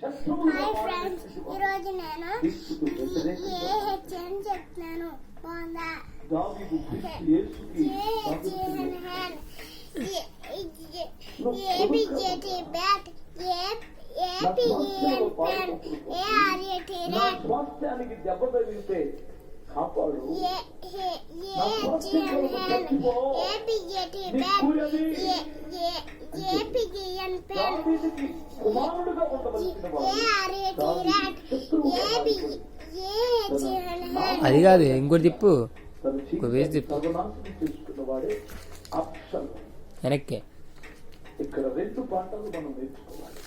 Hi friends, ఈరోజు నేను AH అని చెప్తున్నాను. బాగుందా? ఏబిజెటి బ్యాట్, ఏపీఎన్ పెన్, ఏఆర్ఏటి రెడ్, ఏహెచ్ఎన్ హ్యాండ్, ఏబిజెటి బ్యాట్, ఏపీఎన్ పెన్, ఏఆర్ఏటి రెడ్, ఏహెచ్ఎన్ హ్యాండ్. అది కాదు, ఇంకోటి తిప్పు, ఇంకో వేసి తిప్పు వెనక్కి. ఇక్కడ రెండు పాఠాలు మనం నేర్చుకోవాలి.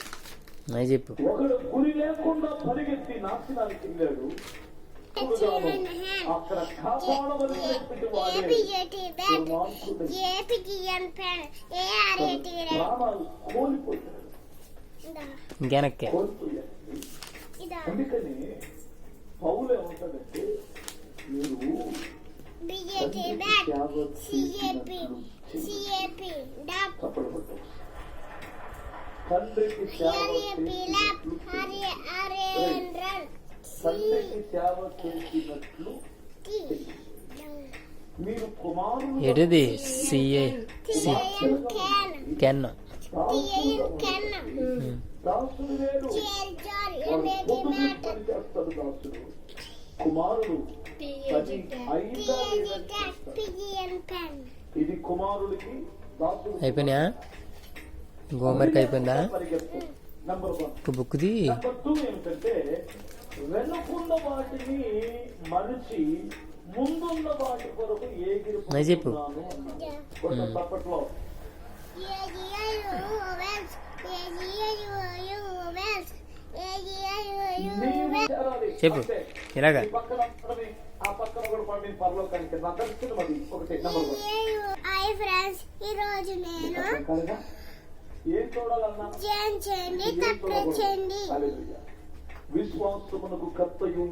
నేను చెప్పు. ఒకడు గురి లేకుండా పరిగెత్తి నాశనానికి వెళ్ళాడు. అక్కడ కాపాడవలసినటువంటి వాడే ప్రాణాలు కోల్పోయాడు. ఇంకెనక్కి. అందుకని పౌలు ఏమంటాడంటే, మీరు తండ్రికి సేవ చేసినట్లు మీరు కుమారులు ఎటుది సిఏ కెన్ దాసుడు వేరు పనిచేస్తాడు. దాసుడు కుమారుడు ఇది కుమారుడికి దాసుడు. అయిపోయినా? హోంవర్క్ అయిపోయిందా? నంబర్ 1. బుక్ది. నంబర్ 2 ఏమిటంటే, వెనుకున్న వాటిని మరిచి ముందున్న వాటి కొరకు ఎగిరిపోతున్నాను. కొంచెం తప్పట్లో చెప్పు ఇలాగా. హాయ్ ఫ్రెండ్స్, ఈరోజు నేను ఏం చూడాలన్నా చేయండి, సబ్స్క్రైబ్ చేయండి. విశ్వాసమునకు కర్తయు